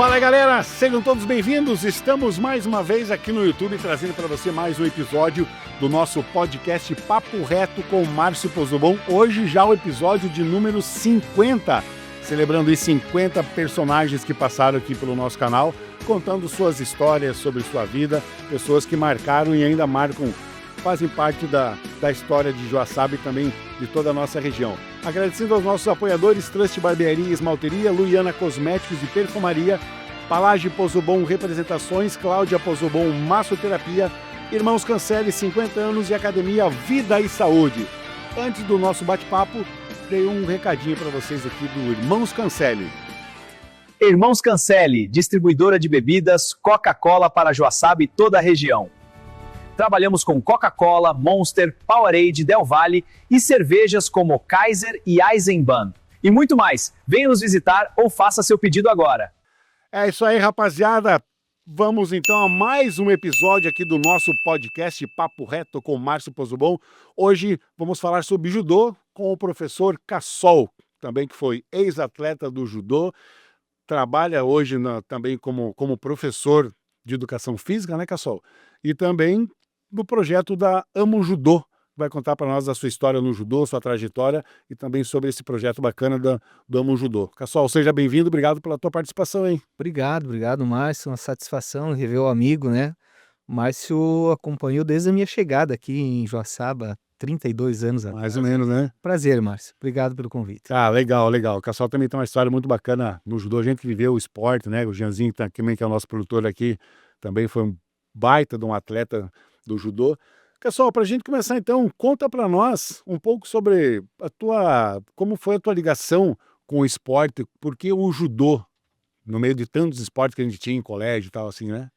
Fala aí, galera, sejam todos bem-vindos. Estamos mais uma vez aqui no YouTube trazendo para você mais um episódio do nosso podcast Papo Reto com Márcio Pozzobon. Hoje já o episódio de número 50, celebrando os 50 personagens que passaram aqui pelo nosso canal, contando suas histórias sobre sua vida, pessoas que marcaram e ainda marcam, fazem parte da história de Joaçaba e também de toda a nossa região. Agradecendo aos nossos apoiadores, Trust Barbearia e Esmalteria, Luiana Cosméticos e Perfumaria, Palage Pozzobon Representações, Cláudia Pozzobon Massoterapia, Irmãos Cancelli 50 anos e Academia Vida e Saúde. Antes do nosso bate-papo, dei um recadinho para vocês aqui do Irmãos Cancelli. Irmãos Cancelli, distribuidora de bebidas Coca-Cola para Joaçaba e toda a região. Trabalhamos com Coca-Cola, Monster, Powerade, Del Valle e cervejas como Kaiser e Eisenbahn. E muito mais. Venha nos visitar ou faça seu pedido agora. É isso aí, rapaziada. Vamos então a mais um episódio aqui do nosso podcast Papo Reto com Márcio Pozzobon. Hoje vamos falar sobre judô com o professor Cassol, também que foi ex-atleta do judô. Trabalha hoje também como professor de educação física, né, Cassol? E também no projeto da Amo Judô. Vai contar para nós a sua história no judô, sua trajetória e também sobre esse projeto bacana do Amo Judô. Cassol, seja bem-vindo, obrigado pela tua participação, hein? Obrigado, Márcio. Uma satisfação rever o amigo, né? O Márcio acompanhou desde a minha chegada aqui em Joaçaba, 32 anos atrás. Mais ou menos, né? Prazer, Márcio. Obrigado pelo convite. Ah, legal. O Cassol também tem uma história muito bacana no judô. A gente que viveu o esporte, né? O Jeanzinho, também, que é o nosso produtor aqui, também foi um baita de um atleta do judô. Cassol, para a gente começar então, conta para nós um pouco sobre como foi a tua ligação com o esporte, porque o judô, no meio de tantos esportes que a gente tinha em colégio e tal, assim, né?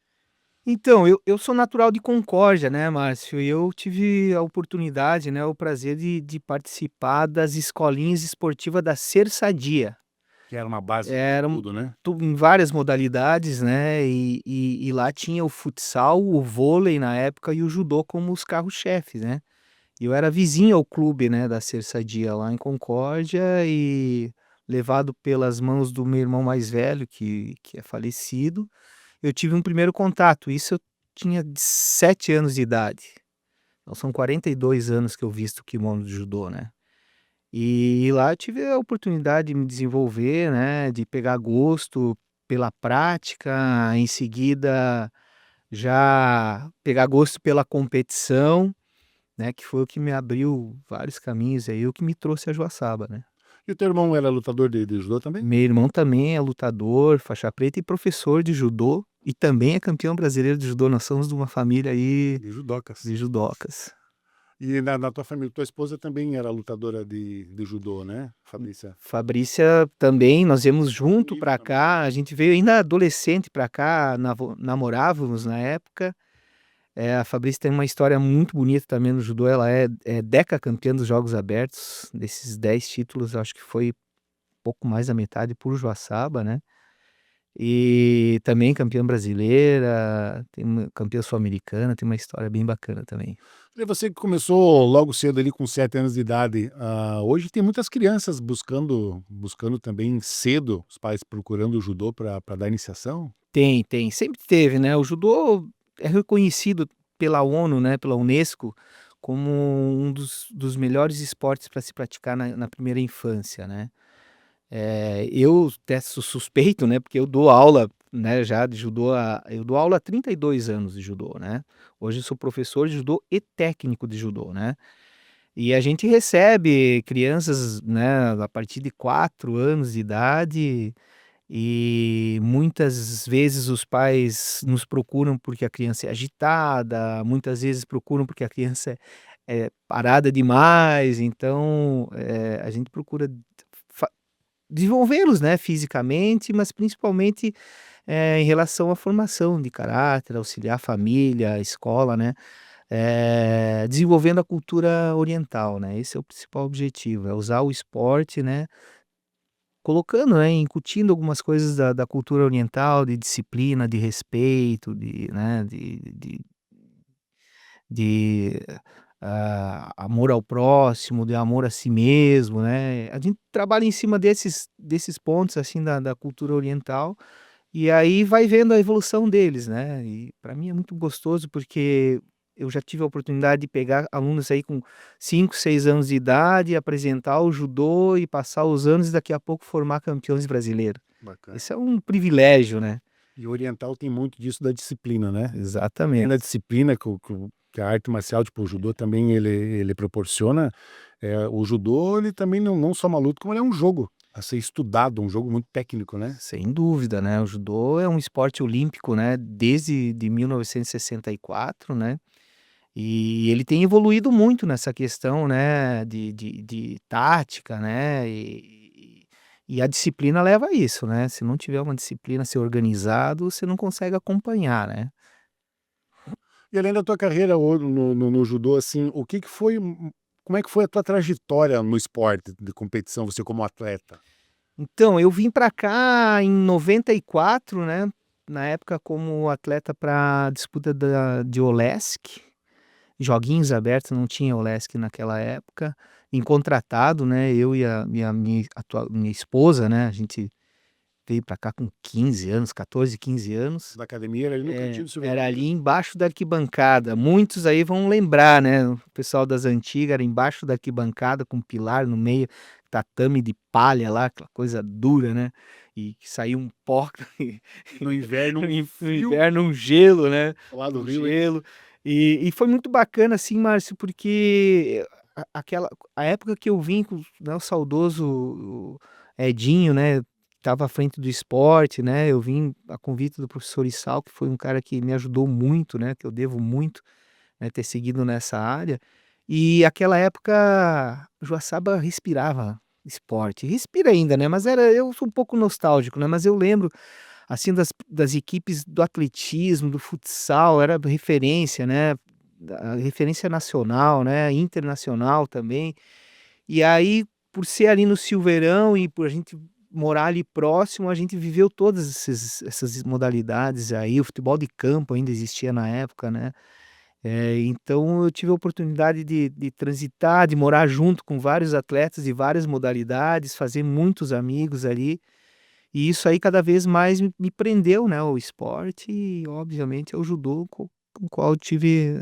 Então, eu sou natural de Concórdia, né, Márcio? E eu tive a oportunidade, né, o prazer de participar das escolinhas esportivas da Ser Sadia. Que era uma base de Eram tudo, né? em várias modalidades, né? E lá tinha o futsal, o vôlei na época e o judô como os carros-chefes, né? E eu era vizinho ao clube, né, da Ser Sadia lá em Concórdia e levado pelas mãos do meu irmão mais velho, que é falecido, eu tive um primeiro contato. Isso eu tinha 7 anos de idade. Então são 42 anos que eu visto o kimono de judô, né? E lá eu tive a oportunidade de me desenvolver, né, de pegar gosto pela prática, em seguida já pegar gosto pela competição, né, que foi o que me abriu vários caminhos aí, o que me trouxe a Joaçaba, né. E o teu irmão era lutador de judô também? Meu irmão também é lutador, faixa preta e professor de judô, e também é campeão brasileiro de judô. Nós somos de uma família aí De judocas. de judocas. E na tua família, tua esposa também era lutadora de judô, né, Fabrícia? Fabrícia também, nós viemos junto Comigo pra também. cá, a gente veio ainda adolescente pra cá, namorávamos na época. A Fabrícia tem uma história muito bonita também no judô, ela é decacampeã dos Jogos Abertos, desses 10 títulos, acho que foi pouco mais da metade por Joaçaba, né. E também campeã brasileira, campeã sul-americana, tem uma história bem bacana também. E você que começou logo cedo ali com 7 anos de idade, hoje tem muitas crianças buscando também cedo, os pais procurando o judô para dar iniciação? Tem, sempre teve, né, o judô é reconhecido pela ONU, né, pela Unesco, como um dos melhores esportes para se praticar na primeira infância, né. Eu até sou suspeito, né, porque eu dou aula, né, já de judô eu dou aula há 32 anos de judô, né. Hoje eu sou professor de judô e técnico de judô, né. E a gente recebe crianças, né, a partir de 4 anos de idade, e muitas vezes os pais nos procuram porque a criança é agitada, muitas vezes procuram porque a criança é parada demais, então, a gente procura fa desenvolvê-los, né, fisicamente, mas principalmente, em relação à formação de caráter, auxiliar a família, a escola, né, desenvolvendo a cultura oriental, né, esse é o principal objetivo, é usar o esporte, né, colocando, né, incutindo algumas coisas da cultura oriental, de disciplina, de respeito, né, de amor ao próximo, de amor a si mesmo, né. A gente trabalha em cima desses pontos, assim, da cultura oriental E aí vai vendo a evolução deles, né. E para mim é muito gostoso, porque eu já tive a oportunidade de pegar alunos aí com 5, 6 anos de idade, apresentar o judô e passar os anos e daqui a pouco formar campeões brasileiros. Bacana. Esse é um privilégio, né. E o oriental tem muito disso da disciplina, né? Além da Exatamente. disciplina que a arte marcial, tipo o judô também ele proporciona, o judô ele também não só uma luta, como ele é um jogo a ser estudado, um jogo muito técnico, né? Sem dúvida, né, o judô é um esporte olímpico, né, desde de 1964, né, e ele tem evoluído muito nessa questão, né, de tática, né, e a disciplina leva a isso, né, se não tiver uma disciplina, ser organizado, você não consegue acompanhar, né. E além da tua carreira no judô, assim, o que que foi como é que foi a tua trajetória no esporte de competição, você como atleta? Então, eu vim para cá em 94, né, na época como atleta para disputa de Olesc. Joguinhos abertos, não tinha Olesc naquela época, em contratado, né, eu e a minha esposa, né, a gente veio pra cá com 15 anos, 14, 15 anos. Da academia era ali no É, Cantinho do era Silveirão ali mesmo? embaixo da arquibancada, muitos aí vão lembrar, né, o pessoal das antigas, era embaixo da arquibancada com pilar no meio, tatame de palha lá, aquela coisa dura, né, e que saía um pó No inverno, no um no frio inverno, um gelo, né, lá do um Rio, hein? gelo. E foi muito bacana, assim, Márcio, porque a época que eu vim com, né, o saudoso o Edinho, né, estava à frente do esporte, né, eu vim a convite do professor Issal, que foi um cara que me ajudou muito, né, que eu devo muito, né, ter seguido nessa área. E aquela época, Joaçaba respirava esporte, respira ainda, né, mas eu sou um pouco nostálgico, né, mas eu lembro assim, das equipes do atletismo, do futsal, era referência, né, a referência nacional, né, internacional também. E aí, por ser ali no Silveirão e por a gente morar ali próximo, a gente viveu todas essas modalidades aí, o futebol de campo ainda existia na época, né. Então eu tive a oportunidade de transitar, de morar junto com vários atletas de várias modalidades, fazer muitos amigos ali. E isso aí cada vez mais me prendeu, né, ao esporte e obviamente ao judô com o qual eu tive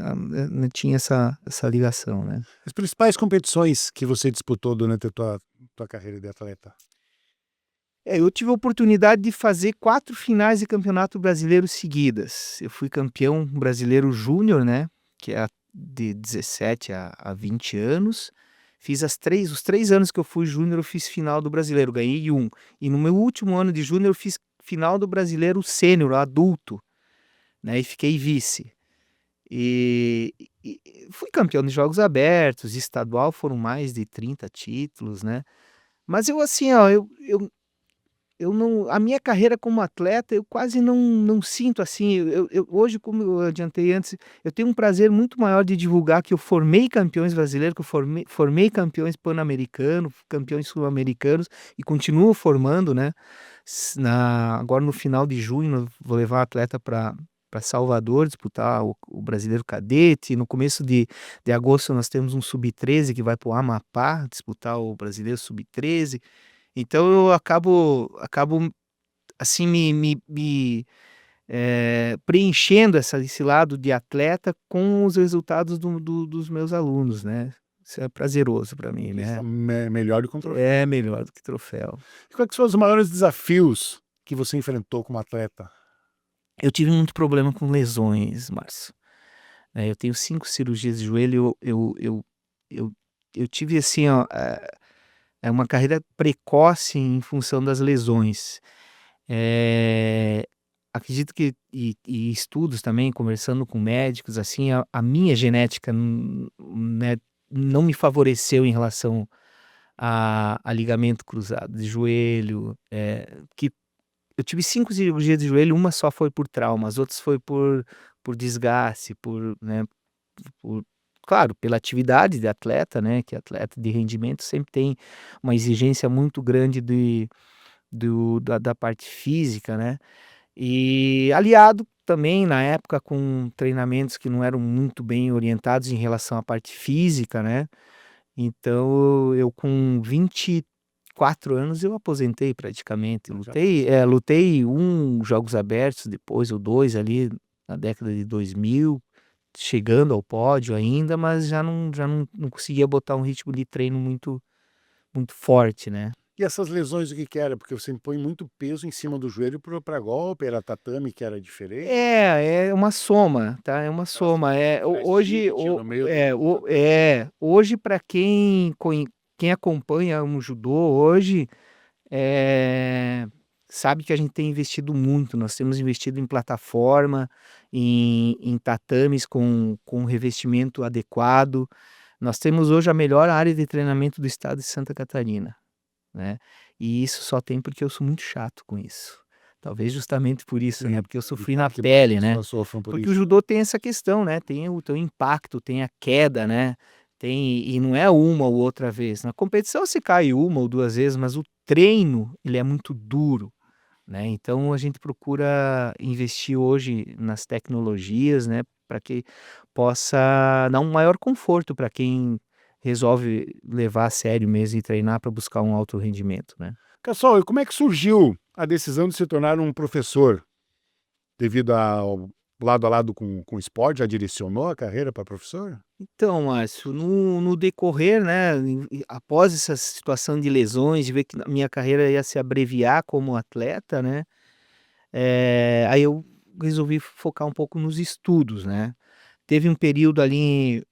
né, tinha essa ligação, né. As principais competições que você disputou durante a tua carreira de atleta? Eu tive a oportunidade de fazer 4 finais de campeonato brasileiro seguidas. Eu fui campeão brasileiro júnior, né, que é de 17 a 20 anos. Fiz os 3 anos que eu fui júnior, eu fiz final do brasileiro, ganhei um. E no meu último ano de júnior eu fiz final do brasileiro sênior, adulto, né, e fiquei vice. E fui campeão de jogos abertos, estadual foram mais de 30 títulos, né. Mas eu assim, ó, eu não, a minha carreira como atleta, eu quase não sinto assim, eu hoje, como eu adiantei antes, eu tenho um prazer muito maior de divulgar que eu formei campeões brasileiros, que eu formei campeões pan-americanos, campeões sul-americanos e continuo formando, né. Agora no final de junho eu vou levar o atleta para Salvador disputar o Brasileiro Cadete, no começo de agosto nós temos um sub-13 que vai para o Amapá disputar o Brasileiro sub-13. Então eu acabo, assim, preenchendo esse lado de atleta com os resultados dos meus alunos, né. Isso é prazeroso para mim, Conquista né. melhor do que um troféu. É melhor do que troféu. E quais que são os maiores desafios que você enfrentou como atleta? Eu tive muito problema com lesões, Márcio. Eu tenho 5 cirurgias de joelho, eu eu tive assim, ó, é uma carreira precoce em função das lesões. Eh, Acredito que e estudos também, conversando com médicos, assim, a minha genética, né, não me favoreceu em relação a ligamento cruzado de joelho, que eu tive 5 cirurgias de joelho, uma só foi por trauma, as outras foi por desgaste, né, por claro, pela atividade de atleta, né, que atleta de rendimento sempre tem uma exigência muito grande da parte física, né. E aliado também na época com treinamentos que não eram muito bem orientados em relação à parte física, né. Então eu com 4 anos eu aposentei praticamente. Já Lutei Jogos Abertos depois, ou 2 ali na década de 2000, chegando ao pódio ainda, mas já não conseguia botar um ritmo de treino muito, muito forte, né? E essas lesões, o que que era? Porque você põe muito peso em cima do joelho para golpe, era tatame que era diferente? É uma soma, tá? É uma soma. Hoje, No meio do... hoje para quem acompanha um judô hoje, é, sabe que a gente tem investido muito. Nós temos investido em plataforma, em tatames com revestimento adequado. Nós temos hoje a melhor área de treinamento do estado de Santa Catarina, né? E isso só tem porque eu sou muito chato com isso. Talvez justamente por isso, né? Porque eu sofri na que pele, as né? pessoas sofram por Porque o isso. judô tem essa questão, né? Tem o impacto, tem a queda, né? E não é uma ou outra vez. Na competição se cai uma ou duas vezes, mas o treino, ele é muito duro, né? Então a gente procura investir hoje nas tecnologias, né? Para que possa dar um maior conforto para quem resolve levar a sério mesmo e treinar para buscar um alto rendimento, né? Cassol, e como é que surgiu a decisão de se tornar um professor? Devido ao lado a lado com o esporte, já direcionou a carreira para professor? Então, Márcio, no decorrer, né, após essa situação de lesões, de ver que a minha carreira ia se abreviar como atleta, né, aí eu resolvi focar um pouco nos estudos, né. Teve um período ali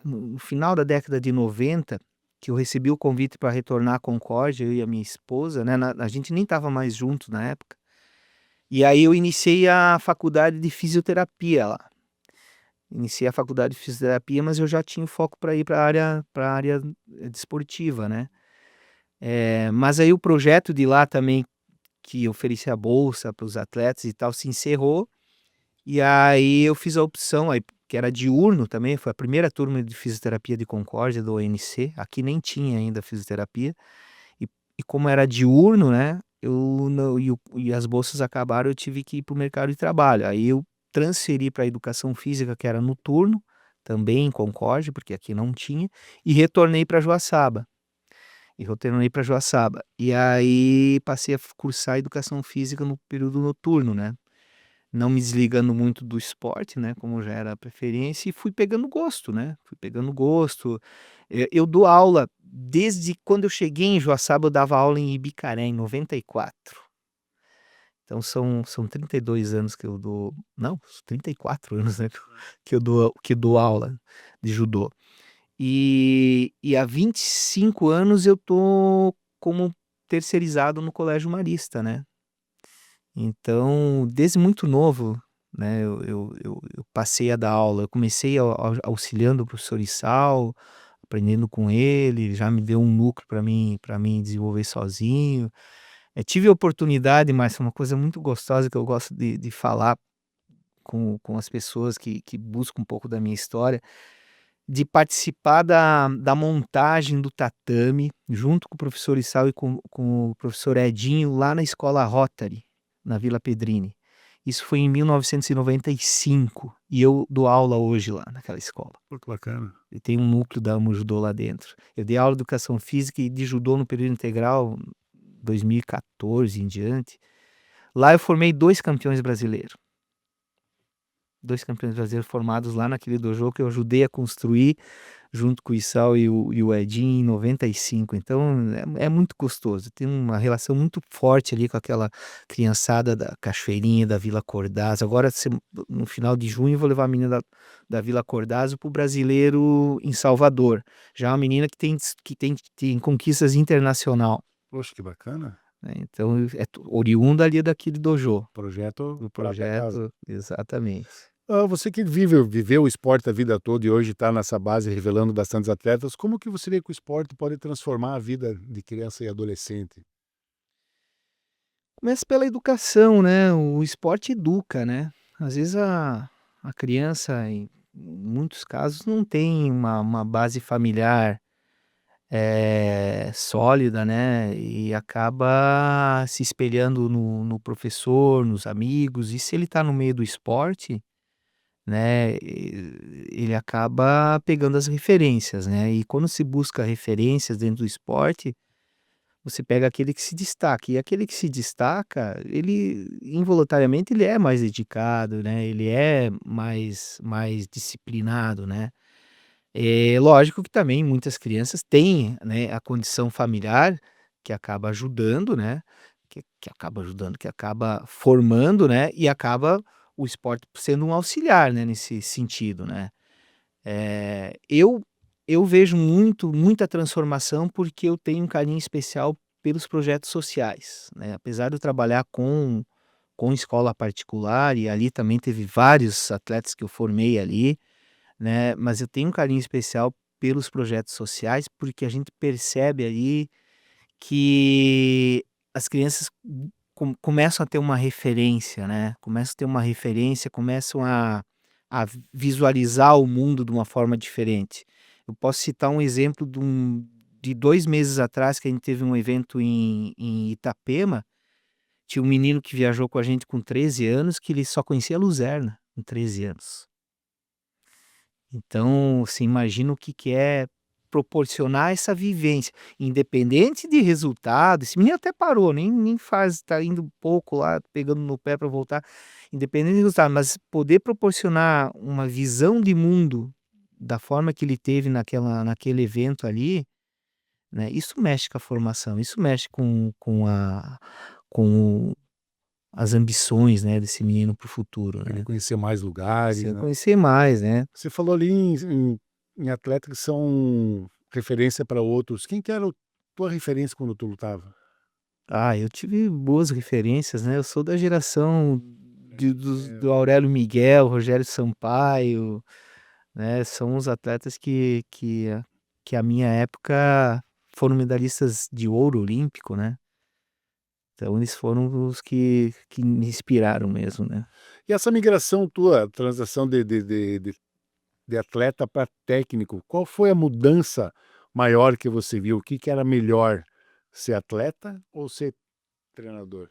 no final da década de 90 que eu recebi o convite para retornar à Concórdia, eu e a minha esposa, né, a gente nem estava mais junto na época, e aí eu iniciei a faculdade de fisioterapia lá. Iniciei a faculdade de fisioterapia, mas eu já tinha o foco para ir para a área desportiva, né. Mas aí o projeto de lá também, que oferecia bolsa para os atletas e tal, se encerrou, e aí eu fiz a opção aí, que era diurno também, foi a primeira turma de fisioterapia de Concórdia, do ONC, aqui nem tinha ainda fisioterapia, e como era diurno, né, eu não e as bolsas acabaram, eu tive que ir para o mercado de trabalho, aí eu transferi para a educação física, que era noturno, também em Concórdia, porque aqui não tinha, e retornei para Joaçaba. E aí passei a cursar educação física no período noturno, né. Não me desligando muito do esporte, né, como já era a preferência, e fui pegando gosto, né, fui pegando gosto. Eu dou aula desde quando eu cheguei em Joaçaba, eu dava aula em Ibicaré, em 94. Então são 32 anos que eu dou, não, 34 anos, né, que eu dou aula de judô. E há 25 anos eu tô como terceirizado no Colégio Marista, né. Então, desde muito novo, né, eu passei a dar aula. Eu comecei auxiliando o professor Issal, aprendendo com ele, já me deu um núcleo para mim desenvolver sozinho. Tive a oportunidade, mas foi uma coisa muito gostosa que eu gosto de falar com as pessoas que buscam um pouco da minha história, de participar da montagem do tatame, junto com o professor Issal e com o professor Edinho, lá na escola Rotary, na Vila Pedrini. Isso foi em 1995, e eu dou aula hoje lá naquela escola. Pô, que bacana. E tem um núcleo da Amo Judô lá dentro. Eu dei aula de educação física e de judô no período integral, 2014 em diante. Lá eu formei 2 campeões brasileiros. 2 campeões brasileiros formados lá naquele dojo que eu ajudei a construir, junto com o Issal e o Edinho, em 95. Então é muito gostoso, tem uma relação muito forte ali com aquela criançada da Cachoeirinha, da Vila Cordaz. Agora no final de junho eu vou levar a menina da Vila Cordaz para o Brasileiro em Salvador. Já é uma menina que tem conquistas internacional, Poxa, que bacana. né, então oriunda ali daquele dojo, Projeto do própria casa. projeto, exatamente. Você que viveu o esporte a vida toda e hoje está nessa base revelando bastantes atletas, como que você vê que o esporte pode transformar a vida de criança e adolescente? Começa pela educação, né, o esporte educa, né. Às vezes a criança, em muitos casos, não tem uma base familiar, sólida, né, e acaba se espelhando no professor, nos amigos, e se ele está no meio do esporte, né, ele acaba pegando as referências, né, e quando se busca referências dentro do esporte, você pega aquele que se destaca, e aquele que se destaca, ele involuntariamente ele é mais dedicado, né, ele é mais disciplinado, né. Lógico que também muitas crianças têm, né, a condição familiar que acaba ajudando, né, que acaba ajudando, que acaba formando, né, e acaba o esporte sendo um auxiliar, né, nesse sentido, né. Eu vejo muita transformação, porque eu tenho um carinho especial pelos projetos sociais, né, apesar de eu trabalhar com escola particular, e ali também teve vários atletas que eu formei ali, né, mas eu tenho um carinho especial pelos projetos sociais, porque a gente percebe ali que as crianças começam a ter uma referência, né, começam a ter uma referência, começam a visualizar o mundo de uma forma diferente. Eu posso citar um exemplo de 2 meses atrás, que a gente teve um evento em Itapema. Tinha um menino que viajou com a gente com 13 anos, que ele só conhecia a luzerna, com 13 anos. Então, você imagina o que que é proporcionar essa vivência, independente de resultado. Esse menino até parou, nem faz, tá indo pouco lá, pegando no pé para voltar, independente de resultado, mas poder proporcionar uma visão de mundo da forma que ele teve naquele evento ali, né, isso mexe com a formação, isso mexe com as ambições, né, desse menino para o futuro, Ele né. conhecer mais lugares, Você né? conhecer mais, né. Você falou ali em atletas que são referência para outros. Quem que era o tua referência quando tu lutava? Ah, eu tive boas referências, né, eu sou da geração É, do Aurélio Miguel, Rogério Sampaio, né, são os atletas que a minha época foram medalhistas de ouro olímpico, né, então eles foram os que me inspiraram mesmo, né. e essa migração tua, transação de atleta para técnico, qual foi a mudança maior que você viu? O que que era melhor, ser atleta ou ser treinador?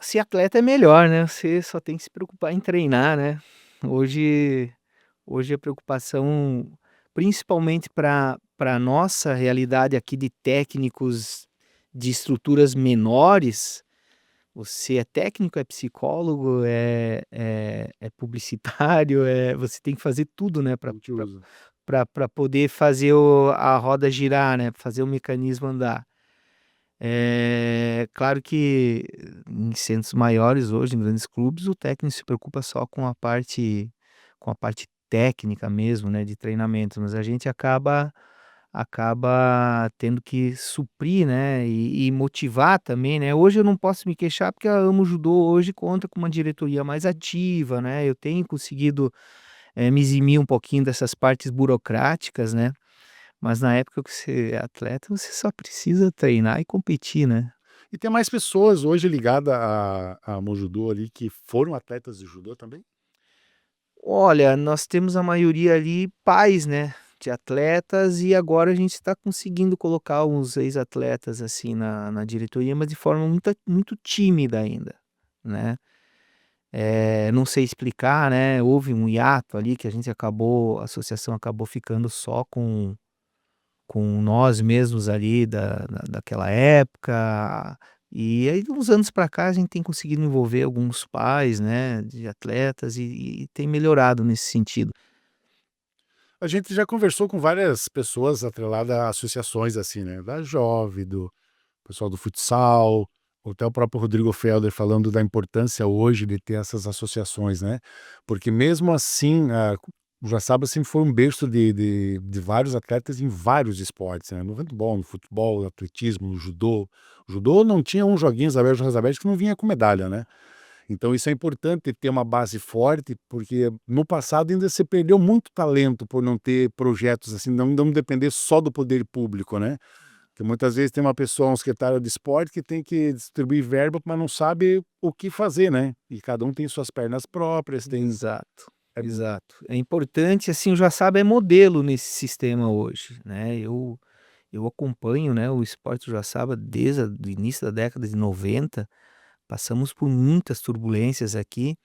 Ser atleta é melhor, né, você só tem que se preocupar em treinar, né. Hoje hoje a preocupação, principalmente para nossa realidade aqui de técnicos de estruturas menores, você é técnico, é psicólogo, é publicitário, você tem que fazer tudo, né, para Multiuso. poder fazer a roda girar, né, fazer o mecanismo andar. Claro que em centros maiores hoje, em grandes clubes, o técnico se preocupa só com a parte técnica mesmo, né, de treinamento, mas a gente acaba tendo que suprir, né, e motivar também, né. Hoje eu não posso me queixar, porque a Amo Judô hoje conta com uma diretoria mais ativa, né, eu tenho conseguido, me eximir um pouquinho dessas partes burocráticas, né. Mas na época que você é atleta, você só precisa treinar e competir, né. E tem mais pessoas hoje ligada a Mojudô ali que foram atletas de judô também? Olha, nós temos a maioria ali pais, né, de atletas, e agora a gente está conseguindo colocar uns ex-atletas, assim, na diretoria, mas de forma muito tímida ainda, né. Não sei explicar, né, houve um hiato ali que a associação acabou ficando só com nós mesmos ali daquela época, e aí de uns anos para cá a gente tem conseguido envolver alguns pais, né, de atletas, e tem melhorado nesse sentido. A gente já conversou com várias pessoas atreladas a associações assim, né, da Jove, do pessoal do futsal, ou até o próprio Rodrigo Felder falando da importância hoje de ter essas associações, né, porque mesmo assim, o Joaçaba sempre foi um berço de vários atletas em vários esportes, né, no handebol, no futebol, no atletismo, no judô. O judô não tinha um joguinhos abertos que não vinha com medalha, né. Então isso é importante ter uma base forte, porque no passado ainda se perdeu muito talento por não ter projetos assim, não depender só do poder público, né. Porque muitas vezes tem uma pessoa, um secretário de esporte que tem que distribuir verba, mas não sabe o que fazer, né. E cada um tem suas pernas próprias, tem Exato, é exato. É importante, assim, o Joaçaba é modelo nesse sistema hoje, né, eu acompanho, né, o esporte Joaçaba desde o início da década de 90. Passamos por muitas turbulências aqui,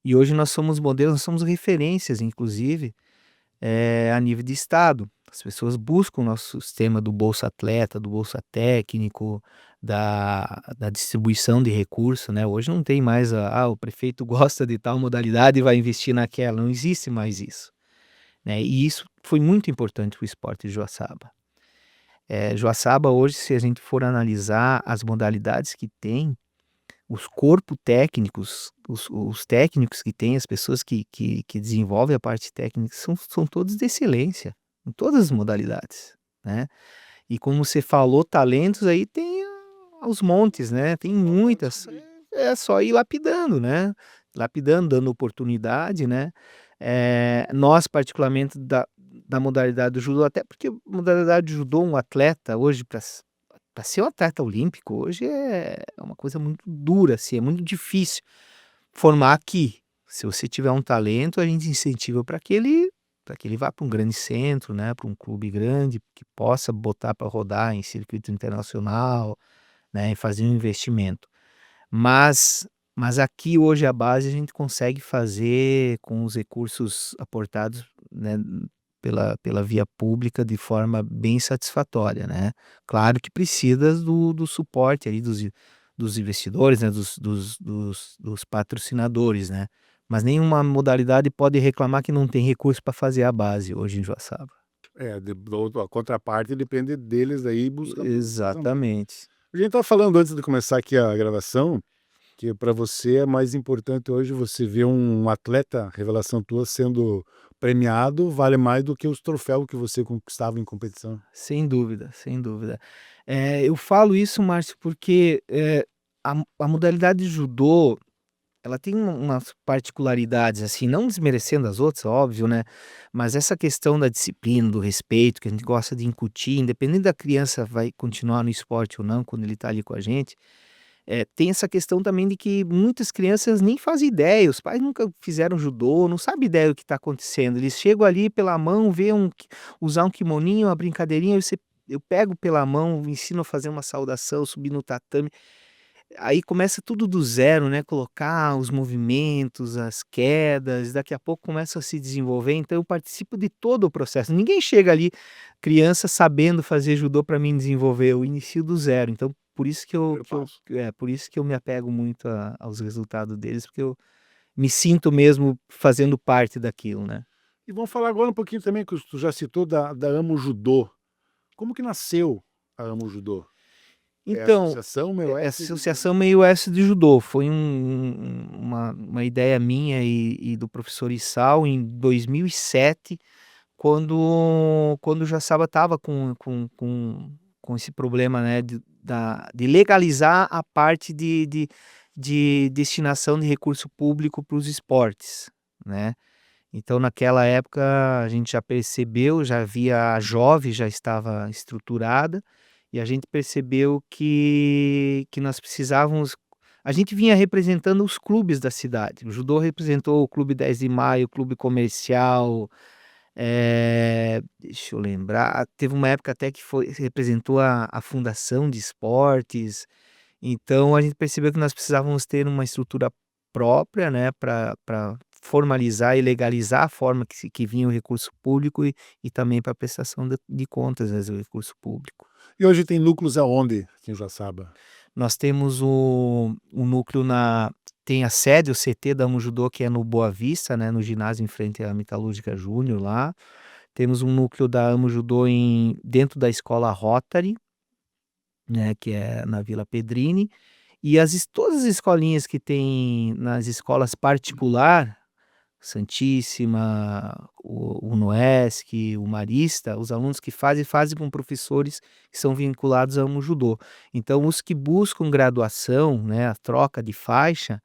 e hoje nós somos modelos, nós somos referências inclusive, a nível de estado. As pessoas buscam o nosso sistema do Bolsa Atleta, do Bolsa Técnico, da distribuição de recurso, né. Hoje não tem mais o prefeito gosta de tal modalidade e vai investir naquela, não existe mais isso, né. E isso foi muito importante para o esporte de Joaçaba. Joaçaba hoje, se a gente for analisar as modalidades que tem, os corpo técnicos, os técnicos que tem, as pessoas que desenvolvem a parte técnica são todos de excelência, em todas as modalidades, né. E como você falou, talentos aí tem aos montes, né, tem muitas, é só ir lapidando, né, lapidando, dando oportunidade, né. Nós particularmente da modalidade do judô, até porque a modalidade de judô, um atleta hoje para ser um atleta olímpico hoje é uma coisa muito dura, assim, é muito difícil formar aqui. Se você tiver um talento, a gente incentiva para que ele vá para um grande centro, né, para um clube grande, que possa botar para rodar em circuito internacional, né, e fazer um investimento. Mas mas aqui hoje a base a gente consegue fazer com os recursos aportados, né, pela via pública de forma bem satisfatória, né. Claro que precisa do suporte aí dos investidores, né, dos patrocinadores, né. Mas nenhuma modalidade pode reclamar que não tem recurso para fazer a base hoje em Joaçaba. A contraparte depende deles aí buscando também. Exatamente. A gente estava falando antes de começar aqui a gravação, que para você é mais importante hoje você ver um atleta revelação tua sendo premiado, vale mais do que os troféus que você conquistava em competição. Sem dúvida, sem dúvida. Eu falo isso, Márcio, porque, a modalidade de judô, ela tem umas particularidades, assim, não desmerecendo as outras, óbvio, né, mas essa questão da disciplina, do respeito, que a gente gosta de incutir, independente da criança vai continuar no esporte ou não, quando ele está ali com a gente, tem essa questão também de que muitas crianças nem fazem ideia, os pais nunca fizeram judô, não sabem ideia do que está acontecendo, eles chegam ali pela mão, vê usar um kimoninho, uma brincadeirinha, eu pego pela mão, ensino a fazer uma saudação, subir no tatame, aí começa tudo do zero, né, colocar os movimentos, as quedas, daqui a pouco começa a se desenvolver, então eu participo de todo o processo. Ninguém chega ali, criança, sabendo fazer judô para mim desenvolver, eu inicio do zero, então por isso que eu Primeiro que eu passo. por isso que eu me apego muito aos resultados deles, porque eu me sinto mesmo fazendo parte daquilo, né. E vamos falar agora um pouquinho também que tu já citou da Amo Judô. Como que nasceu a Amo Judô? É a Então, associação meu S de associação meio S de judô, foi uma ideia minha e do professor Issal em 2007, quando o Joaçaba estava com esse problema, né, de legalizar a parte de destinação de recurso público para os esportes, né. Então naquela época a gente já percebeu, já havia a Jove já estava estruturada, e a gente percebeu que nós precisávamos, a gente vinha representando os clubes da cidade, o judô representou o Clube 10 de Maio, o Clube Comercial, deixa eu lembrar, teve uma época até que representou a Fundação de Esportes, então a gente percebeu que nós precisávamos ter uma estrutura própria, né, para formalizar e legalizar a forma que vinha o recurso público e também para prestação de contas, né, do recurso público. E hoje tem núcleos aonde aqui em Joaçaba? Nós temos o núcleo tem a sede, o CT da Judô, que é no Boa Vista, né, no ginásio em frente à Metalúrgica Júnior lá. Temos um núcleo da Judô dentro da escola Rotary, né, que é na Vila Pedrini, e todas as escolinhas que tem nas escolas particular, Santíssima, o Unoesc, o Marista, os alunos que fazem com professores que são vinculados ao Judô. Então os que buscam graduação, né, a troca de faixa,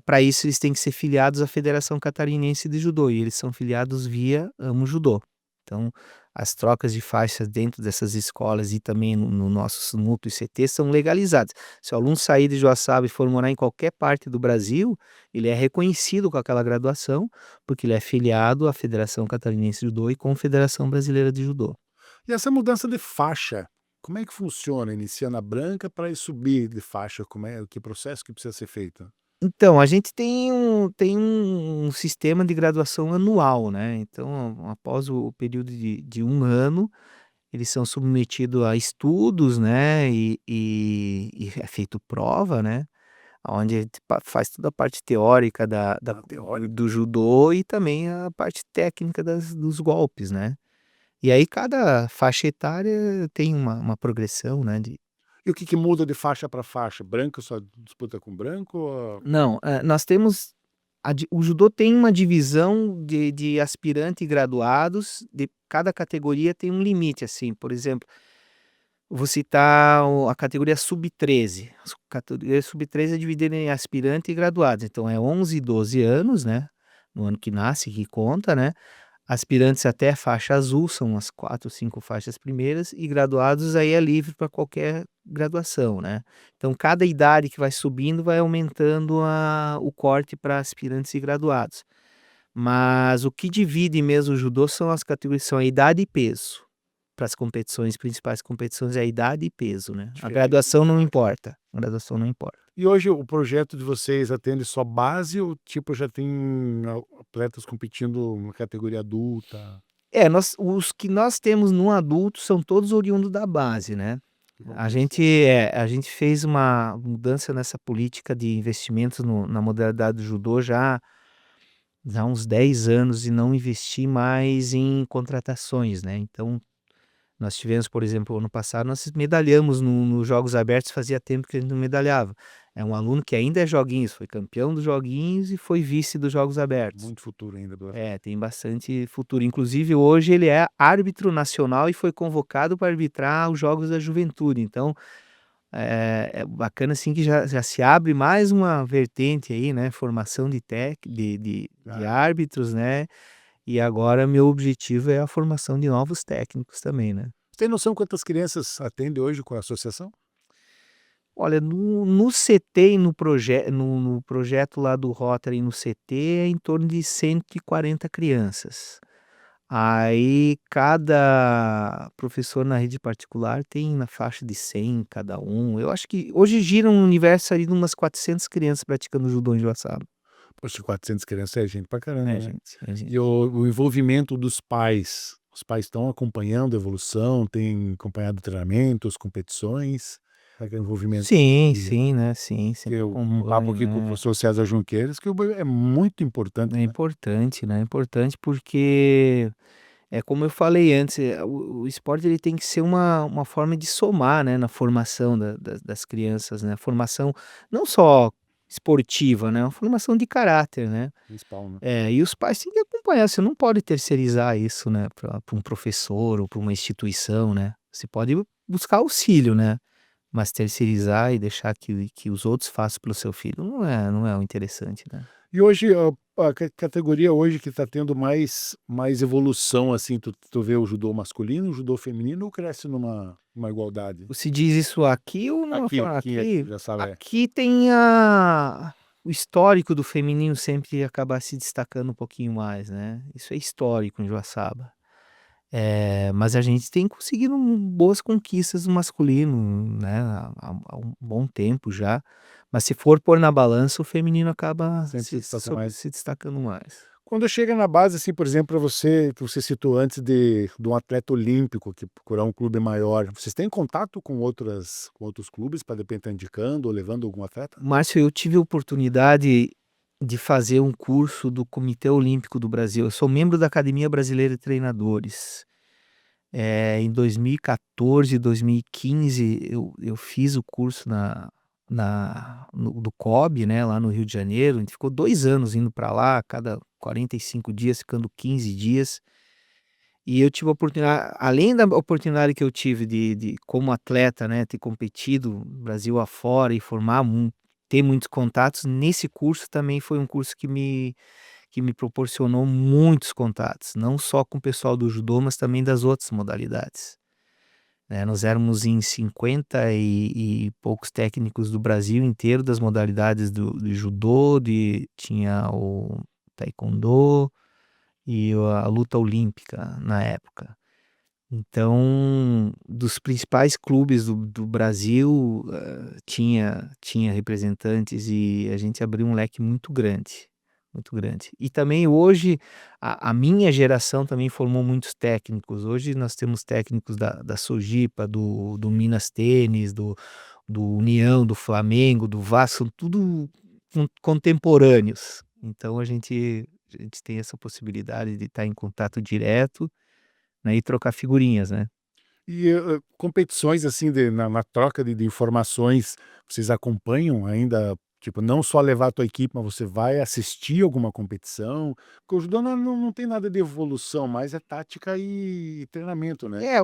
para isso eles têm que ser filiados à Federação Catarinense de Judô, e eles são filiados via Amo Judô. Então, as trocas de faixas dentro dessas escolas e também no nosso núcleo CT são legalizadas. Se o aluno sair de Joaçaba e for morar em qualquer parte do Brasil, ele é reconhecido com aquela graduação, porque ele é filiado à Federação Catarinense de Judô e Confederação Brasileira de Judô. E essa mudança de faixa, como é que funciona? Inicia na branca para ir subir de faixa, que processo que precisa ser feito? Então, a gente tem um sistema de graduação anual, né, então após o período de 1 ano, eles são submetidos a estudos, né, e é feito prova, né, onde a gente faz toda a parte teórica da Teórico. do judô e também a parte técnica dos golpes, né. E aí cada faixa etária tem uma progressão, né, de E o que que muda de faixa para faixa? Branco só disputa com branco ou não, nós temos o judô tem uma divisão de aspirante e graduados, de cada categoria tem um limite, assim, por exemplo, vou citar a categoria sub-13. A categoria sub-13 é dividida em aspirante e graduados, então é 11 e 12 anos, né, no ano que nasce que conta, né. Aspirantes até faixa azul, são as 4 5 faixas primeiras, e graduados aí é livre para qualquer graduação, né. Então cada idade que vai subindo vai aumentando o corte para aspirantes e graduados. Mas o que divide mesmo o judô são as categorias, são a idade e peso. Para as competições, principais competições é a idade e peso, né. A diferente? graduação não importa, a graduação não importa. E hoje o projeto de vocês atende só base ou, tipo, já tem atletas competindo na categoria adulta? É, os que nós temos no adulto são todos oriundos da base, né. Que vão A gente crescendo. a gente fez uma mudança nessa política de investimentos na modalidade do judô já há uns 10 anos, e não investir mais em contratações, né. Então, nós tivemos, por exemplo, ano passado nós medalhamos nos Jogos Abertos, fazia tempo que a gente não medalhava. É um aluno que ainda é joguinhos, foi campeão dos joguinhos e foi vice dos Jogos Abertos. Muito futuro ainda pela frente. É, tem bastante futuro. Inclusive hoje ele é árbitro nacional e foi convocado para arbitrar os Jogos da Juventude. Então, é bacana, assim, que já se abre mais uma vertente aí, né, formação de Ah, árbitros, né, e agora meu objetivo é a formação de novos técnicos também, né. você tem noção quantas crianças atende hoje com a associação? Olha, no CT e no projeto lá do Rotary no CT é em torno de 140 crianças. Aí cada professor na rede particular tem na faixa de 100 cada um. Eu acho que hoje gira um universo ali de umas 400 crianças praticando judô em Joaçaba. Poxa, 400 crianças é gente pra caramba, É né. gente, é E gente. o envolvimento dos pais, os pais estão acompanhando a evolução, têm acompanhado treinamentos, competições? Como é que é o envolvimento Sim, família? sim, né, sim, Que sempre eu um papo acompanho, aqui com o né. professor César Junqueiras, que o é muito importante, É né. importante, né, é importante porque, é como eu falei antes, o esporte ele tem que ser uma forma de somar, né, na formação das crianças, né, formação não só esportiva, né, uma formação de caráter, né. Principal, né. É, e os pais têm que acompanhar, você não pode terceirizar isso, né, para um professor ou para uma instituição, né. Você pode buscar auxílio, né, mas terceirizar e deixar que os outros façam pelo seu filho não é o interessante, né. E hoje a categoria hoje que está tendo mais evolução, assim, tu vê o judô masculino, o judô feminino ou cresce numa igualdade? Se diz isso aqui ou não Aqui aqui já sabe, é. aqui tem o histórico do feminino sempre acabar se destacando um pouquinho mais, né, isso é histórico em Joaçaba. Mas a gente tem conseguido boas conquistas no masculino, né, há um bom tempo já, mas se for pôr na balança, o feminino acaba Sempre se destaca mais. se destacando mais. Quando chega na base, assim, por exemplo, para você, que você citou antes de um atleta olímpico que procurar um clube maior, vocês têm contato com outros clubes para de repente estar indicando ou levando algum atleta? Márcio, eu tive a oportunidade de fazer um curso do Comitê Olímpico do Brasil, eu sou membro da Academia Brasileira de Treinadores. Em 2014, 2015 eu fiz o curso do COB, né, lá no Rio de Janeiro, a gente ficou 2 anos indo para lá, a cada 45 dias, ficando 15 dias, e eu tive a oportunidade, além da oportunidade que eu tive de como atleta, né, ter competido Brasil afora e ter muitos contatos, nesse curso também foi um curso que me proporcionou muitos contatos, não só com o pessoal do judô, mas também das outras modalidades, né. Nós éramos em 50 e poucos técnicos do Brasil inteiro, das modalidades do judô, tinha o taekwondo e a luta olímpica na época. Então, dos principais clubes do Brasil, tinha representantes e a gente abriu um leque muito grande, muito grande. E também hoje, a minha geração também formou muitos técnicos. Hoje nós temos técnicos da Sojipa, do Minas Tênis, do União, do Flamengo, do Vasco, são tudo contemporâneos. Então a gente tem essa possibilidade de estar em contato direto, né, e trocar figurinhas, né. E, competições, assim, na troca de informações, vocês acompanham ainda? Tipo, não só levar a tua equipe, mas você vai assistir alguma competição? Porque o judô não tem nada de evolução, mas é tática e treinamento, né? É,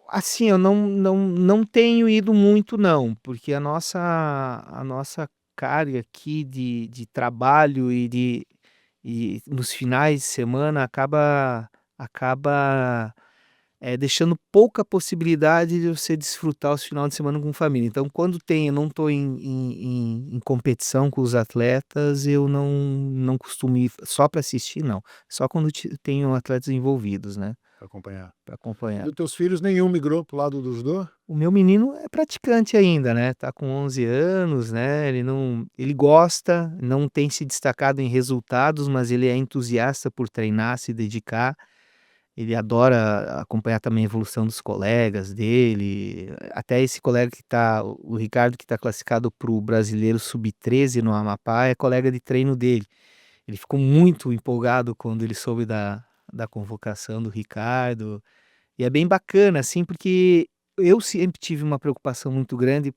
assim, eu não tenho ido muito não, porque a nossa carga aqui de trabalho e nos finais de semana acaba deixando pouca possibilidade de você desfrutar os final de semana com família. Então quando eu não estou em competição com os atletas, eu não costumo ir só para assistir não, só quando tenho atletas envolvidos, né, Pra acompanhar. para E acompanhar. dos teus filhos, nenhum migrou pro lado do judô? O meu menino é praticante ainda, né, tá com 11 anos, né, ele gosta, não tem se destacado em resultados, mas ele é entusiasta por treinar, se dedicar. Ele adora acompanhar também a evolução dos colegas dele, até esse colega o Ricardo, que está classificado para o Brasileiro Sub-13 no Amapá, é colega de treino dele. Ele ficou muito empolgado quando ele soube da convocação do Ricardo, e é bem bacana, assim, porque eu sempre tive uma preocupação muito grande,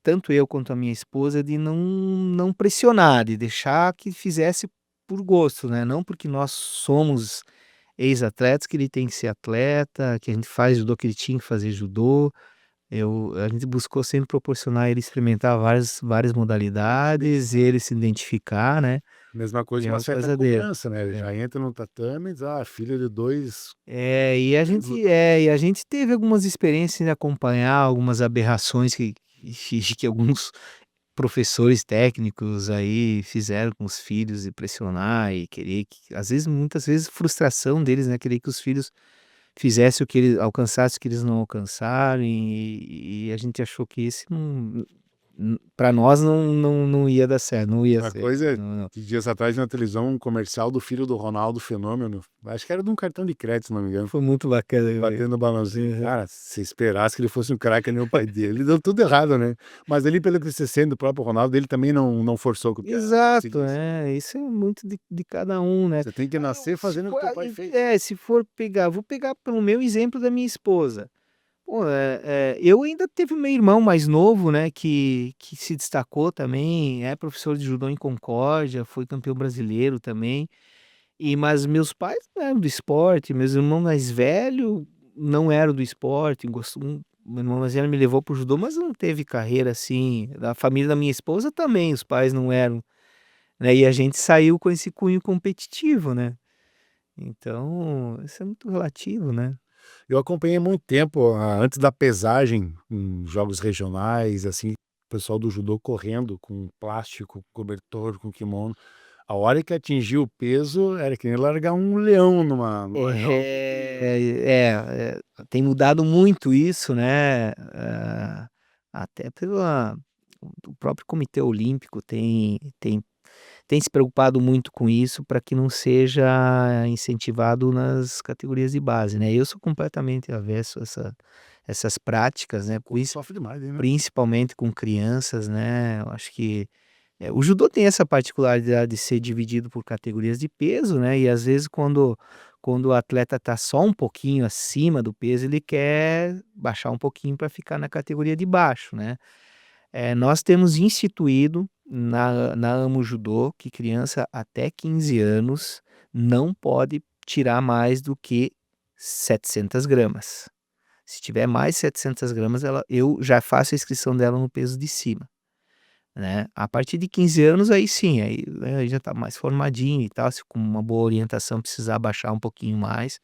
tanto eu quanto a minha esposa, de não pressionar, de deixar que fizesse por gosto, né, não porque nós somos ex-atletas que ele tem que ser atleta, que a gente faz judô, que ele tinha que fazer judô. A gente buscou sempre proporcionar ele experimentar várias modalidades, ele se identificar, né, Mesma coisa e de é uma uma certa coisa dele. cobrança, né? É. Já entra no tatame, diz: "Ah, filho de 2". E a gente teve algumas experiências de acompanhar algumas aberrações que alguns professores técnicos aí fizeram com os filhos e pressionar e querer que às vezes muitas vezes frustração deles, né, querer que os filhos fizesse o que ele alcançasse o que eles não alcançaram e a gente achou que esse pra nós não ia dar certo, não ia Uma ser. coisa, Não, não. de dias atrás na televisão, um comercial do filho do Ronaldo Fenômeno, acho que era de um cartão de crédito, se não me engano, Foi muito bacana, batendo balãozinho. aham. Cara, se esperasse que ele fosse um craque que nem o pai dele, deu tudo errado, né. Mas ele, pelo que você sente do próprio Ronaldo, ele também não forçou com o piá, se Exato, disse. isso é muito de cada um, né. Você tem que Aí eu nascer se fazendo o que for teu pai fez. se for pegar vou pegar pelo meu exemplo da minha esposa. Pô, eu ainda teve meu irmão mais novo, né, que se destacou também, é professor de judô em Concórdia, foi campeão brasileiro também, mas meus pais não eram do esporte, meus irmãos mais velho não eram do esporte, meu irmão mais velho me levou para o judô, mas não teve carreira assim, da família da minha esposa também, os pais não eram, né, e a gente saiu com esse cunho competitivo, né. Então, isso é muito relativo, né. Eu acompanhei muito tempo, antes da pesagem, em jogos regionais, assim, o pessoal do judô correndo com plástico, cobertor, com kimono. A hora que atingiu o peso, era que nem largar um leão numa jaula. Tem mudado muito isso, né, até o próprio Comitê Olímpico tem se preocupado muito com isso para que não seja incentivado nas categorias de base, né. Eu sou completamente avesso a essas práticas, né, O corpo sofre demais aí, né. principalmente com crianças, né, eu acho que o judô tem essa particularidade de ser dividido por categorias de peso, né, e às vezes quando o atleta está só um pouquinho acima do peso, ele quer baixar um pouquinho para ficar na categoria de baixo, né. Nós temos instituído na Amo Judô que criança até 15 anos não pode tirar mais do que 700 gramas. Se tiver mais 700 gramas, eu já faço a inscrição dela no peso de cima. Né, a partir de 15 anos aí sim, aí, né, aí já tá mais formadinho e tal, se com uma boa orientação precisar baixar um pouquinho mais,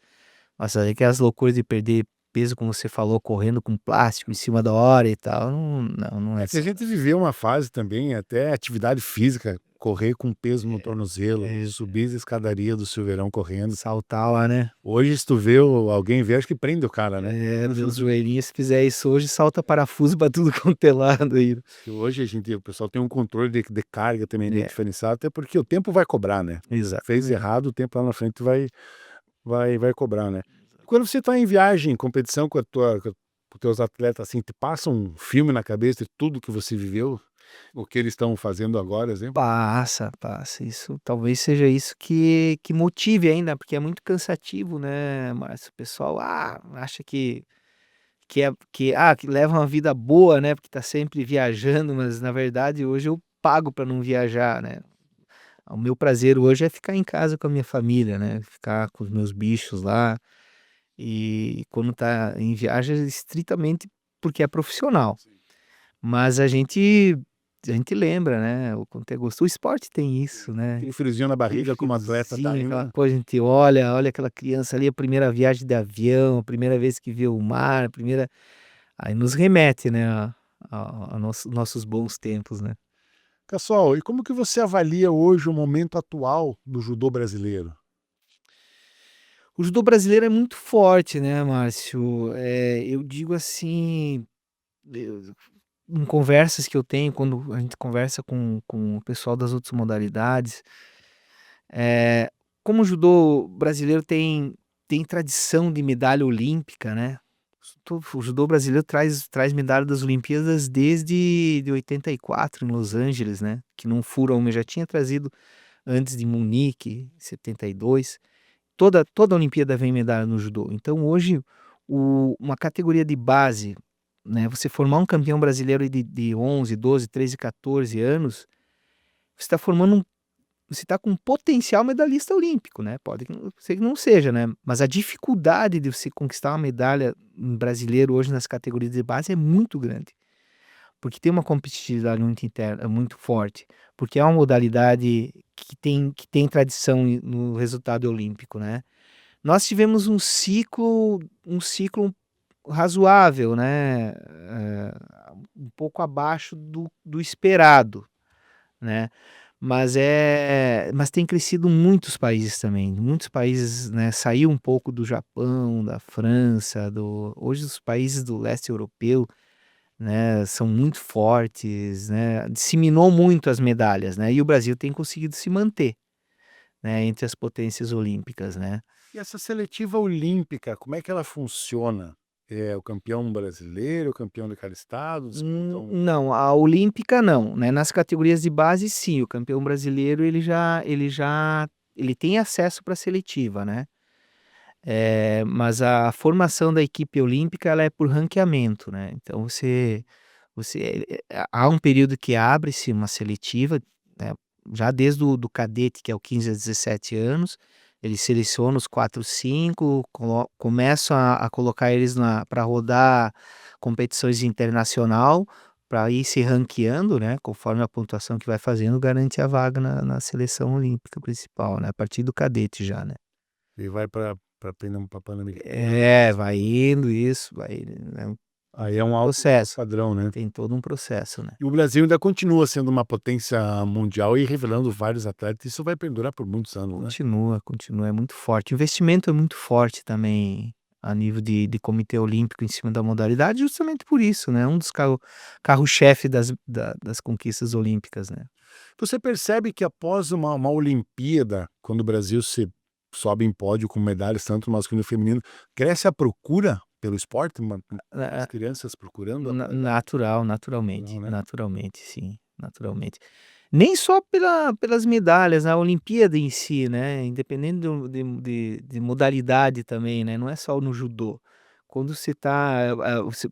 nossa, aí aquelas loucuras de perder peso como você falou, correndo com plástico em cima da hora e tal, não é É que a saudável. gente viveu uma fase também, até atividade física correr com peso no tornozelo, é. subir a escadaria do Silveirão correndo. Saltar lá, né? Hoje, se tu vê alguém vê, acho que prende o cara, né? Meus joelhinhos, se fizer isso hoje, salta parafuso pra tudo quanto é lado aí. Que hoje o pessoal tem um controle de carga também É. diferenciado, até porque o tempo vai cobrar, né? Exato. Fez errado, o tempo lá na frente vai cobrar, né? Quando você está em viagem, em competição com os teus atletas, assim, te passa um filme na cabeça de tudo que você viveu, o que eles estão fazendo agora, exemplo? Passa. Isso talvez seja isso que motive ainda, porque é muito cansativo, né, Márcio? O pessoal, acha que leva uma vida boa, né, porque tá sempre viajando, mas na verdade hoje eu pago para não viajar, né. O meu prazer hoje é ficar em casa com a minha família, né, ficar com os meus bichos lá, e quando tá em viagem é estritamente porque é profissional. Mas a gente lembra, né, o quanto é gostoso. O esporte tem isso, né. Aquele friozinho na barriga como atleta tá Friozinho, aquela indo. coisa, a gente olha aquela criança ali, a primeira viagem de avião, a primeira vez que vê o mar, a primeira aí nos remete, né, a nossos bons tempos, né. Pessoal, e como que você avalia hoje o momento atual do judô brasileiro? O judô brasileiro é muito forte, né, Márcio. Eu digo assim, eu em conversas que eu tenho, quando a gente conversa com o pessoal das outras modalidades, eh, como o judô brasileiro tem tradição de medalha olímpica, né, o judô brasileiro traz medalha das Olimpíadas desde de 84 em Los Angeles, né, que não fura uma, já tinha trazido antes de Munique, em 72. Toda Olimpíada vem medalha no judô. Então hoje uma categoria de base, né, você formar um campeão brasileiro de 11, 12, 13, 14 anos, você está formando você está com um potencial medalhista olímpico, né, pode que ser que não seja, né, mas a dificuldade de você conquistar uma medalha brasileiro hoje nas categorias de base é muito grande, porque tem uma competitividade muito interna muito forte, porque é uma modalidade que tem tradição no resultado olímpico, né. Nós tivemos um ciclo razoável, né, um pouco abaixo do esperado, né, mas tem crescido muitos países também, muitos países, né, saiu um pouco do Japão, da França, hoje os países do leste europeu, né, são muito fortes, né, disseminou muito as medalhas, né, e o Brasil tem conseguido se manter, né, entre as potências olímpicas, né. E essa seletiva olímpica, como é que ela funciona? É o campeão brasileiro, o campeão de cada estado disputam. Não, a olímpica não, né, nas categorias de base sim, o campeão brasileiro ele tem acesso para a seletiva, né, mas a formação da equipe olímpica ela é por ranqueamento, né, então há um período que abre-se uma seletiva, né, já desde o do cadete, que é o 15 a 17 anos, eles selecionam os 4, 5, começam a colocar eles para rodar competições internacional, para ir se ranqueando, né, conforme a pontuação que vai fazendo, garante a vaga na seleção olímpica principal, né, a partir do cadete já, né. E vai para Pan-Americano. Vai indo, isso, vai, né, Aí é um alto processo. padrão, né? Tem todo um processo, né. E o Brasil ainda continua sendo uma potência mundial e revelando vários atletas, isso vai perdurar por muitos anos, né? Continua, é muito forte. O investimento é muito forte também a nível de comitê olímpico em cima da modalidade, justamente por isso, né, um dos carro-chefe das conquistas olímpicas, né. Você percebe que após uma Olimpíada, quando o Brasil se sobe em pódio com medalhas, tanto masculino e feminino, cresce a procura pelo esporte? As crianças procurando? Naturalmente, Não, né? naturalmente, sim, naturalmente. Nem só pelas medalhas, a Olimpíada em si, né, independente de modalidade também, né, não é só no judô. Quando você tá,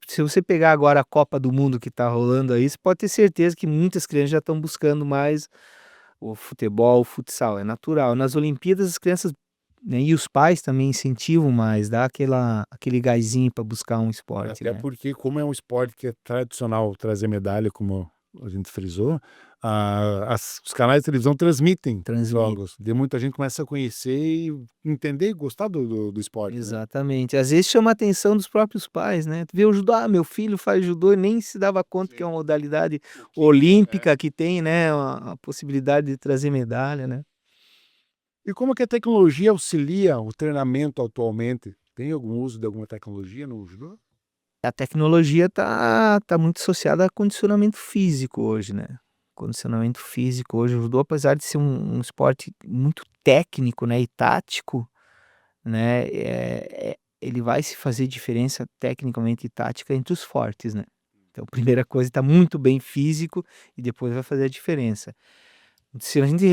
se você pegar agora a Copa do Mundo que tá rolando aí, você pode ter certeza que muitas crianças já estão buscando mais o futebol, o futsal, é natural. Nas Olimpíadas as crianças, né, e os pais também incentivam mais, dá aquele gásinho para buscar um esporte, Até né. porque, como é um esporte que é tradicional trazer medalha, como a gente frisou, os canais de televisão transmitem Transmitem. jogos. De muita gente começa a conhecer e entender e gostar do esporte, né? Exatamente. Às vezes chama a atenção dos próprios pais, né? Tu vê o judô, meu filho faz judô e nem se dava conta que é uma modalidade olímpica que tem, né, a possibilidade de trazer medalha, né? E como que a tecnologia auxilia o treinamento atualmente? Tem algum uso de alguma tecnologia no judô? A tecnologia tá muito associada a condicionamento físico hoje, né? Condicionamento físico hoje, o judô, apesar de ser um esporte muito técnico, né, e tático, né, ele vai se fazer diferença tecnicamente e tática entre os fortes, né. Então, primeira coisa, tá muito bem físico e depois vai fazer a diferença. Se a gente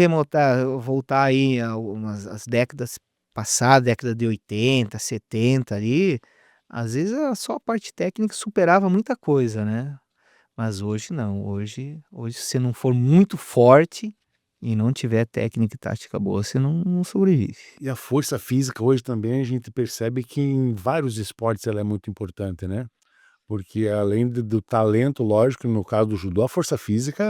voltar aí a umas as décadas passadas, década de 80, 70 ali, às vezes só a parte técnica superava muita coisa, né. Mas hoje não, hoje se você não for muito forte e não tiver técnica e tática boa, você não sobrevive. E a força física hoje também a gente percebe que em vários esportes ela é muito importante, né? Porque além do talento, lógico, no caso do judô, a força física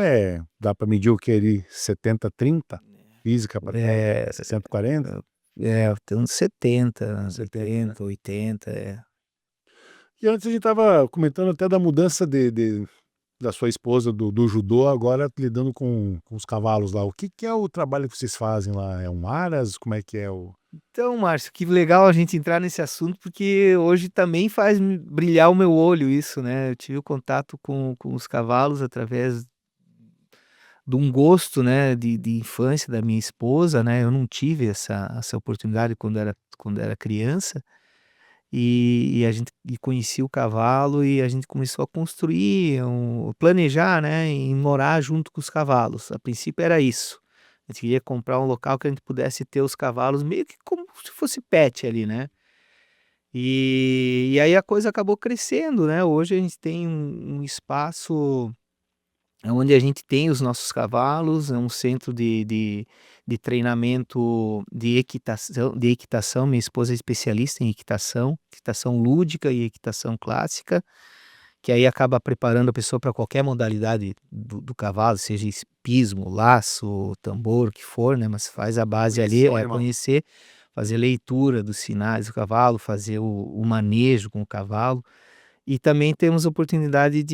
dá para medir o que ali, 70-30? Física para É, 60-40? tem uns 70, 70, né? 70, 80, E antes a gente estava comentando até da mudança da sua esposa do judô, agora lidando com os cavalos lá. O que é o trabalho que vocês fazem lá? É um aras? Como é que é o... Então, Márcio, que legal a gente entrar nesse assunto, porque hoje também faz brilhar o meu olho isso, né? Eu tive o contato com os cavalos através de um gosto, né, de infância da minha esposa, né? Eu não tive essa oportunidade quando era criança, e a gente conhecia o cavalo e a gente começou a construir, planejar, né, em morar junto com os cavalos. A princípio era isso. A gente queria comprar um local que a gente pudesse ter os cavalos meio que como se fosse pet ali, né. E aí a coisa acabou crescendo, né, hoje a gente tem um espaço onde a gente tem os nossos cavalos, é um centro de treinamento de equitação. Minha esposa é especialista em equitação, equitação lúdica e equitação clássica, que aí acaba preparando a pessoa para qualquer modalidade do cavalo, seja hipismo, laço, tambor, o que for, né, mas faz a base ali, Conhecer o animal. conhecer, fazer leitura dos sinais do cavalo, fazer o manejo com o cavalo. E também temos oportunidade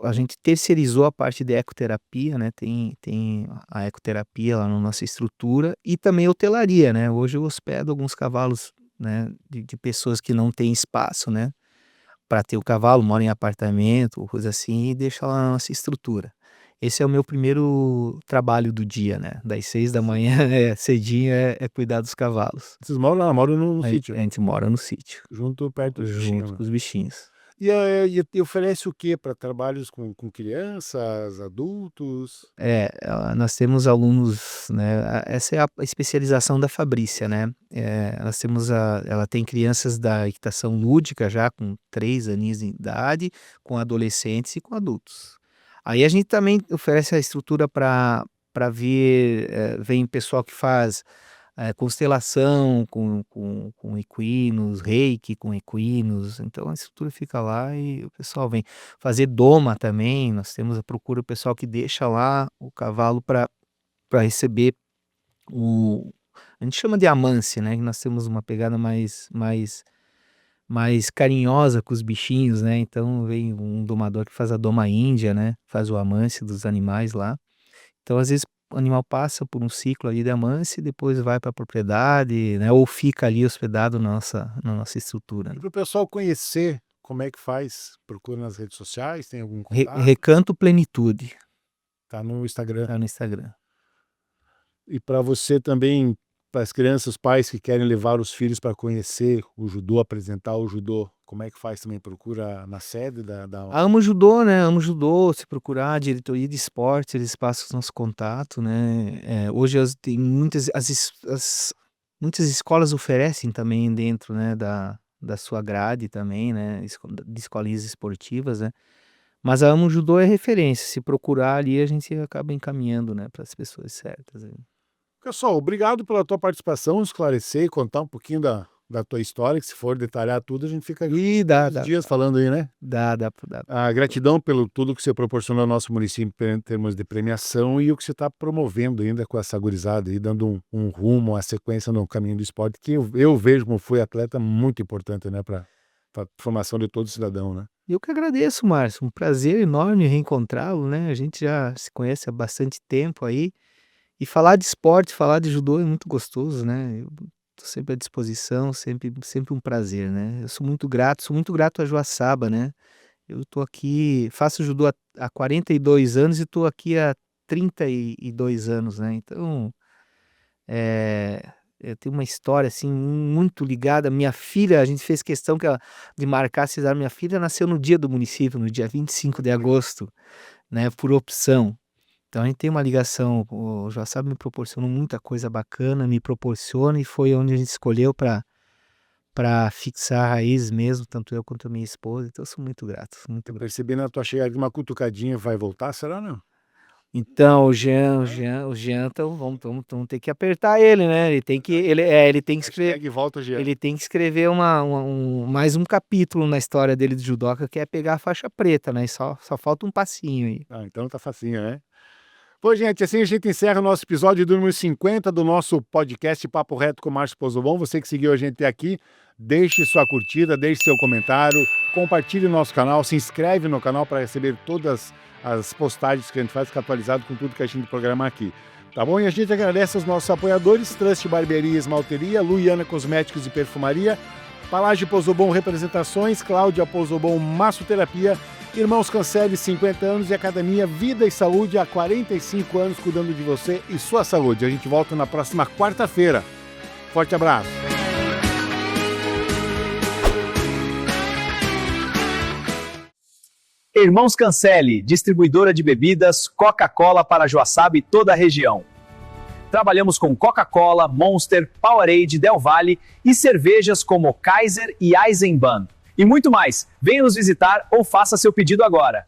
a gente terceirizou a parte de ecoterapia, né, tem a ecoterapia lá na nossa estrutura e também hotelaria, né. Hoje eu hospedo alguns cavalos, né, de pessoas que não têm espaço, né, para ter o cavalo, mora em apartamento ou coisa assim, e deixa lá na nossa estrutura. Esse é o meu primeiro trabalho do dia, né, das 6 da manhã, cedinho, cuidar dos cavalos. Vocês moram no A sítio, gente mora no sítio, junto perto dos bichinhos, junto né? com os bichinhos. E oferece o quê para trabalhos com crianças, adultos? Nós temos alunos, né, essa é a especialização da Fabrícia, né, nós temos ela tem crianças da equitação lúdica já com 3 aninhos de idade, com adolescentes e com adultos. Aí a gente também oferece a estrutura para ver, vem pessoal que faz constelação com equinos, reiki com equinos, então a estrutura fica lá e o pessoal vem. Fazer doma também, nós temos procura o pessoal que deixa lá o cavalo para receber o a gente chama de amance, né, que nós temos uma pegada mais carinhosa com os bichinhos, né, então vem um domador que faz a doma índia, né, faz o amance dos animais lá. Então, às vezes, o animal passa por um ciclo ali de amância e depois vai para a propriedade, né, ou fica ali hospedado na nossa estrutura, E né. para o pessoal conhecer, como é que faz? Procura nas redes sociais, tem algum contato? Recanto Plenitude, Tá no Instagram. tá no Instagram. E para você também, para as crianças, os pais que querem levar os filhos para conhecer o judô, apresentar o judô, como é que faz também? Procura na sede da... A Amo Judô, né, Amo Judô, se procurar a diretoria de esportes, eles passam o nosso contato, né, hoje tem muitas escolas oferecem também dentro, né, da sua grade também, né, de escolinhas esportivas, né, mas a Amo Judô é referência, se procurar ali a gente acaba encaminhando, né, para as pessoas certas aí. Pessoal, obrigado pela tua participação, esclarecer e contar um pouquinho da tua história, que se for detalhar tudo, a gente fica E dá, dias falando aí, né? dá. A gratidão pelo tudo que você proporcionou ao nosso município em termos de premiação e o que você está promovendo ainda com essa gurizada aí, dando um rumo, uma sequência no caminho do esporte, que eu vejo como fui atleta muito importante, né, para a formação de todo cidadão, né? Eu que agradeço, Márcio, um prazer enorme reencontrá-lo, né? A gente já se conhece há bastante tempo aí, e falar de esporte, falar de judô é muito gostoso, né? Eu tô sempre à disposição, sempre um prazer, né? Eu sou muito grato a Joaçaba, né? Eu tô aqui, faço judô há 42 anos e tô aqui há 32 anos, né? Então, eu tenho uma história, assim, muito ligada. Minha filha, a gente fez questão de marcar cisar. Minha filha nasceu no dia do município, no dia 25 de agosto, né? Por opção. Então a gente tem uma ligação. O Joaçaba me proporcionou muita coisa bacana, me proporciona, e foi onde a gente escolheu para fixar a raiz mesmo, tanto eu quanto a minha esposa. Então eu sou muito grato, muito Eu grato. percebi na tua chegada que uma cutucadinha vai voltar, será não? Então, o Jean, então vamos ter que apertar ele, né? Ele tem que escrever, Hashtag volta, Jean. ele tem que escrever mais um capítulo na história dele de judoca, que é pegar a faixa preta, né? E só falta um passinho aí. Ah, então tá facinho, né? Pô, gente, assim a gente encerra o nosso episódio número 50 do nosso podcast Papo Reto com Márcio Pozobon. Você que seguiu a gente até aqui, deixe sua curtida, deixe seu comentário, compartilhe o nosso canal, se inscreve no canal para receber todas as postagens que a gente faz, ficar atualizado com tudo que a gente programa aqui. Tá bom? E a gente agradece aos nossos apoiadores: Trust Barbearia e Esmalteria, Luiana Cosméticos e Perfumaria, Palágio Pozobon Representações, Cláudia Pozobon Massoterapia, Irmãos Cancelli, 50 anos, e Academia Vida e Saúde, há 45 anos cuidando de você e sua saúde. A gente volta na próxima quarta-feira. Forte abraço. Irmãos Cancelli, distribuidora de bebidas Coca-Cola para Joaçaba e toda a região. Trabalhamos com Coca-Cola, Monster, Powerade, Del Valle e cervejas como Kaiser e Eisenbahn. E muito mais. Venha nos visitar ou faça seu pedido agora.